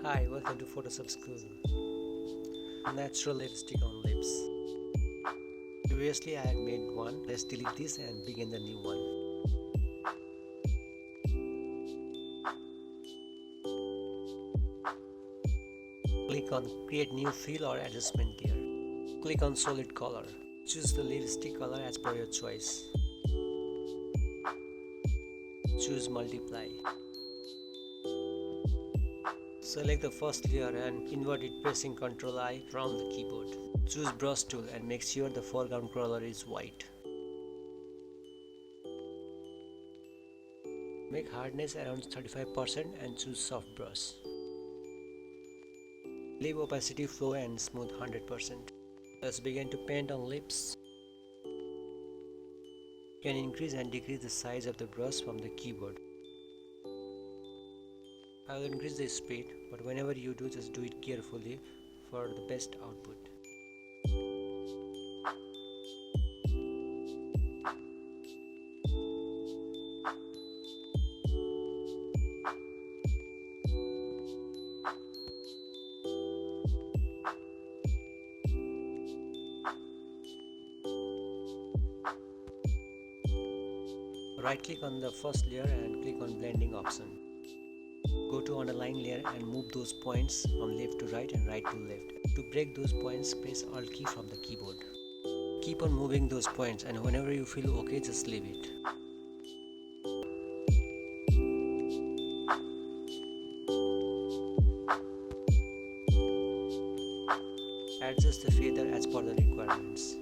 Hi, welcome to Photoshop School. Natural lipstick on lips. Previously I had made one. Let's delete this and begin the new one. Click on create new fill or adjustment gear. Click on solid color. Choose the lipstick color as per your choice. Choose multiply. Select the first layer and invert it pressing Ctrl I from the keyboard. Choose brush tool and make sure the foreground color is white. Make hardness around 35% and choose soft brush. Leave opacity flow and smooth 100%. Let's begin to paint on lips. You can increase and decrease the size of the brush from the keyboard. I will increase the speed, but whenever you do, just do it carefully for the best output. Right click on the first layer and click on blending option. Go to underline layer and move those points from left to right and right to left. To break those points, press Alt key from the keyboard. Keep on moving those points and whenever you feel okay, just leave it. Adjust the feather as per the requirements.